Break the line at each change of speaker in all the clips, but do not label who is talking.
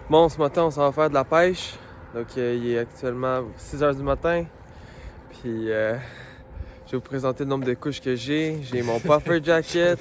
Bon, ce matin, on s'en va faire de la pêche. Donc, il est actuellement 6 h du matin. Puis, je vais vous présenter le nombre de couches que j'ai. J'ai mon puffer jacket.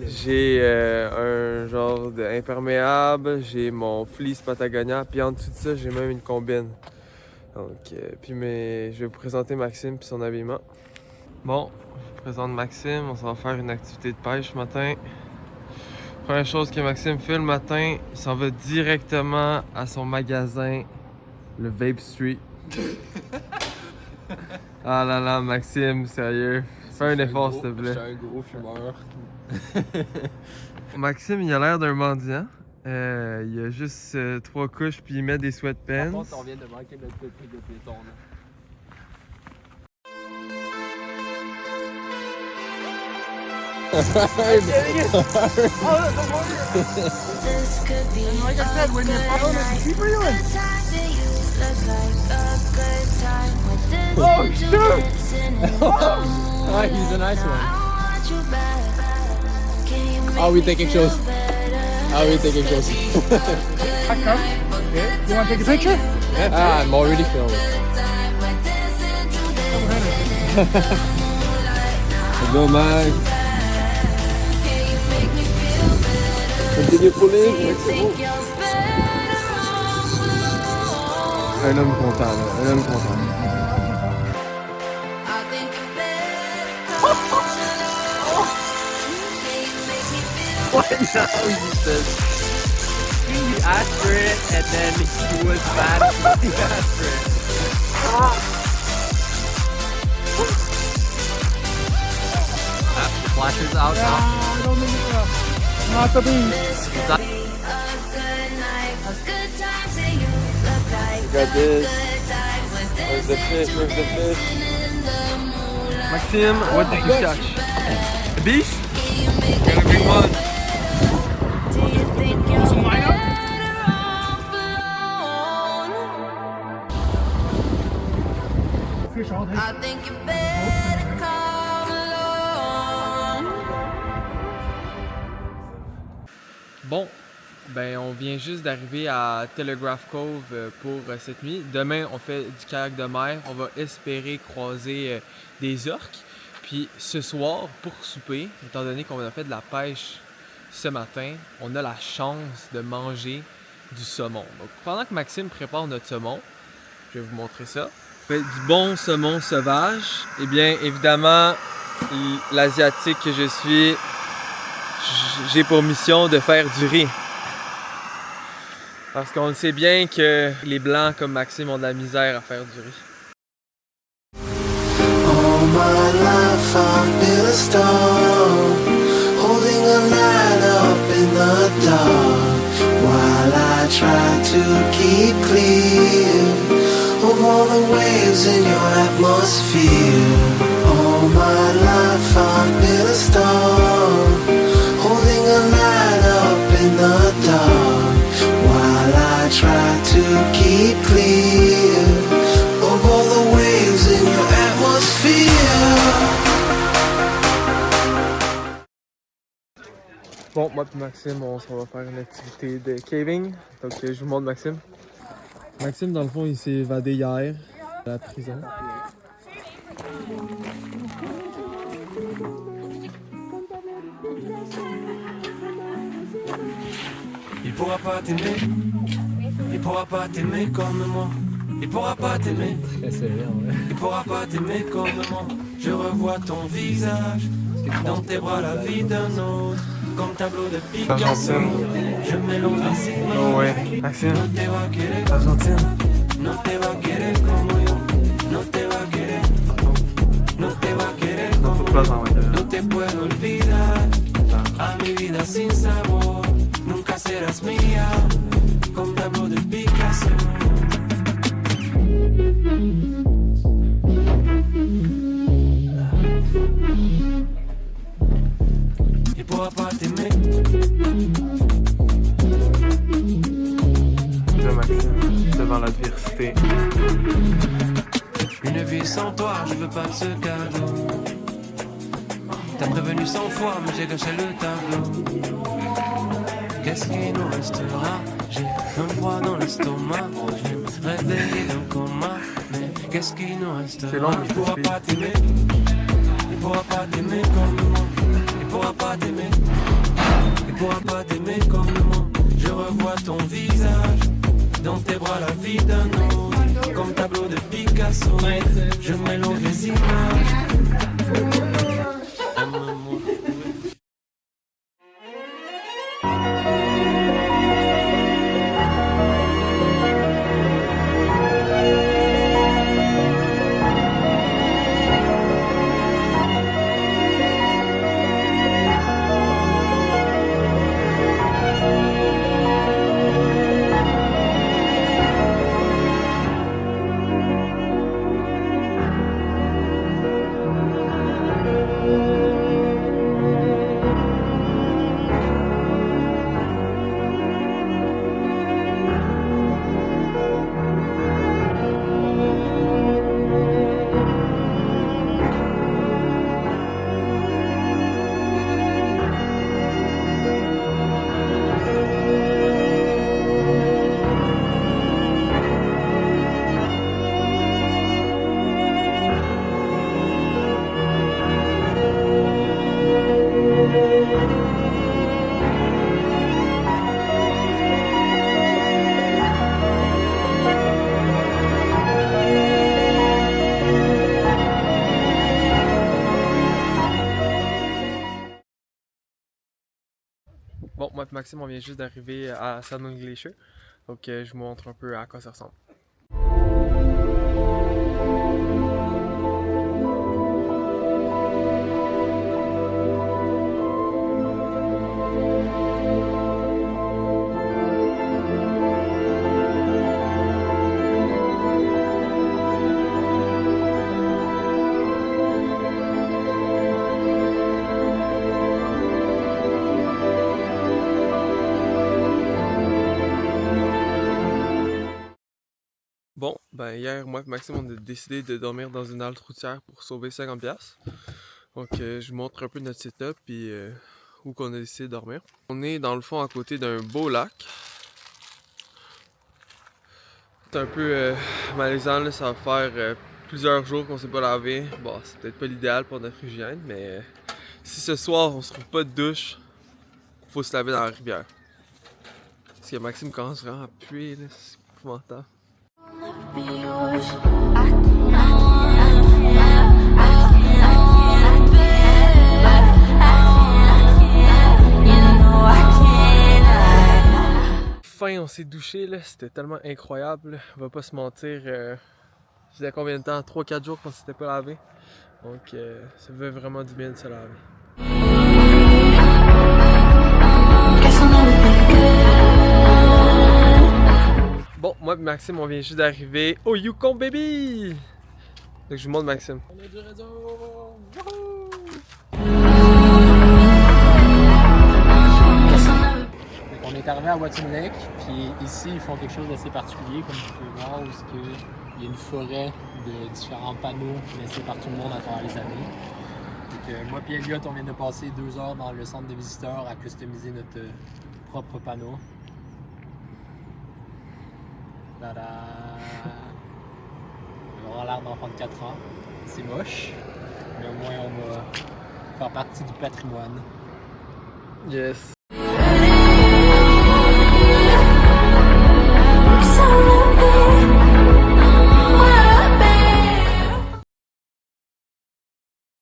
J'ai un genre d'imperméable. J'ai mon fleece Patagonia. Puis, en dessous de ça, j'ai même une combine. Donc, je vais vous présenter Maxime et son habillement. Bon, je vous présente Maxime. On s'en va faire une activité de pêche ce matin. Première chose que Maxime fait le matin, il s'en va directement à son magasin, le Vape Street. Ah là là, Maxime, sérieux, fais un effort s'il te plaît.
Je suis un gros fumeur.
Maxime, il a l'air d'un mendiant. Il a juste 3 couches puis il met des sweatpants.
Par contre, on vient de manquer notre petit truc de piéton là.
Like I said, when you're following it, keep reeling. Oh, shoot!
Ah, he's a nice one. Are we taking shows? Are we taking shows?
I come. Okay. You want to take a picture?
Ah, I'm already filming. Let's go, man. Continue pulling.
Un homme content, là. Un homme content.
What now he says? He asked for it and then he was mad he asked for it. The flasher's out now.
I don't think not the beast.
Got this. Where's the fish? Where's the fish? Maxime, what did you catch? A beach? Got a big one.
Fish all day.
I think you better come along.
Bon, ben on vient juste d'arriver à Telegraph Cove pour cette nuit. Demain, on fait du kayak de mer. On va espérer croiser des orques. Puis ce soir, pour souper, étant donné qu'on a fait de la pêche ce matin, on a la chance de manger du saumon. Donc pendant que Maxime prépare notre saumon, je vais vous montrer ça. On fait du bon saumon sauvage. Eh bien, évidemment, l'asiatique que je suis, j'ai pour mission de faire du riz. Parce qu'on le sait bien que les blancs comme Maxime ont de la misère à faire du riz.
All my life I've been a star, holding a light up in the dark, while I try to keep clear of all the waves in your atmosphere. All my life I've been a star, holding a light up in the dark, while I try to keep clear of all the waves in your atmosphere.
Bon, moi et Maxime, on s'en va faire une activité de caving. Donc je vous montre Maxime. Maxime, dans le fond, il s'est évadé hier de la prison.
Il pourra pas t'aimer, il pourra pas t'aimer comme moi. Il pourra pas t'aimer,
Très sévère, ouais.
il pourra pas t'aimer comme moi. Je revois ton visage, dans tes bras la vie d'un autre. Comme tableau de Picasso, je mélange les images.
Oh ouais, Maxime.
No te va a querer,
Argentine.
no te va a querer como yo. No te va a querer, no te va a querer como yo. No te puedo olvidar, a mi vida sin sabor. Nunca serás mía, como tableau de Picasso. Il pourra pas t'aimer.
De Maxime, devant l'adversité.
Une vie sans toi, je veux pas de ce cadeau. T'as prévenu 100 fois, mais j'ai gâché le tableau. qu'est-ce qui nous restera? J'ai un froid dans l'estomac, je me réveille d'un coma, mais qu'est-ce qui nous restera?
C'est long, mais
Il
je
pourra
t'explique.
pas t'aimer, il pourra pas t'aimer comme moi, il pourra pas t'aimer, il pourra pas t'aimer comme moi. Je revois ton visage, dans tes bras la vie d'un autre, comme tableau de Picasso, je mélange les images. Aime-moi.
Bon, moi et Maxime, on vient juste d'arriver à Salmon Glacier. Donc, je vous montre un peu à quoi ça ressemble. Bon, ben hier, moi et Maxime, on a décidé de dormir dans une halte routière pour sauver 50$. Donc, je vous montre un peu notre setup et où qu'on a décidé de dormir. On est dans le fond à côté d'un beau lac. C'est un peu malaisant, là, ça va faire plusieurs jours qu'on s'est pas lavé. Bon, c'est peut-être pas l'idéal pour notre hygiène, mais si ce soir on se trouve pas de douche, faut se laver dans la rivière. Parce que Maxime commence vraiment à puer, là, c'est épouvantable.
Be yours.
Enfin, on s'est douché, là, c'était tellement incroyable, là. On va pas se mentir. Ça faisait combien de temps? 3-4 jours qu'on s'était pas lavé. Donc, ça fait vraiment du bien de se laver. Bon, moi et Maxime, on vient juste d'arriver au Yukon Baby! Donc, je vous montre Maxime.
On est du réseau! Wouhou! On est arrivé à Watson Lake, puis ici ils font quelque chose d'assez particulier, comme tu peux voir, où il y a une forêt de différents panneaux laissés par tout le monde à travers les années. Donc, moi et Elliot, on vient de passer 2 heures dans le centre des visiteurs à customiser notre propre panneau. Tada! On va avoir l'air d'enfant de 4 ans. C'est moche, mais au moins on va faire partie du patrimoine.
Yes!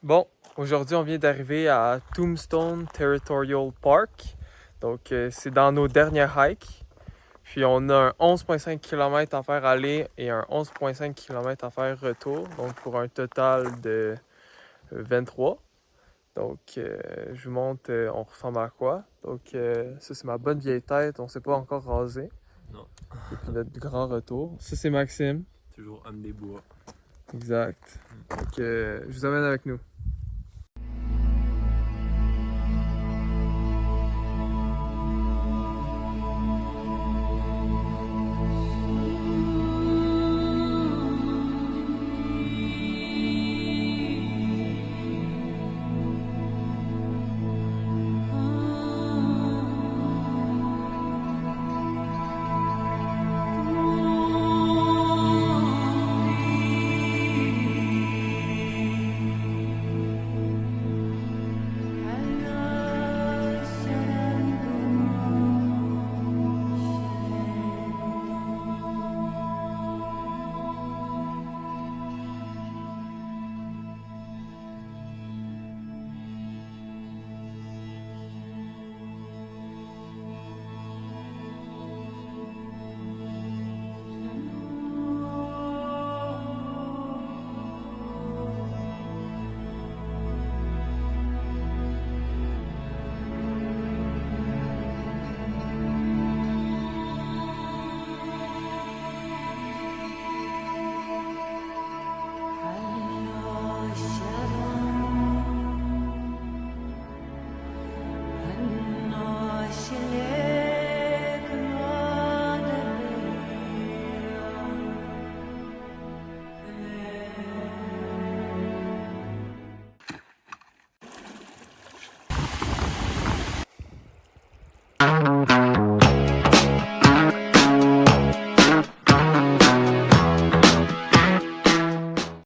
Bon, aujourd'hui on vient d'arriver à Tombstone Territorial Park. Donc c'est dans nos dernières hikes. Puis on a un 11,5 km à faire aller et un 11,5 km à faire retour. Donc pour un total de 23. Donc je vous montre on ressemble à quoi. Donc ça c'est ma bonne vieille tête, on s'est pas encore rasé.
Non.
Et puis notre grand retour. Ça c'est Maxime.
Toujours homme des bois.
Exact. Donc je vous amène avec nous.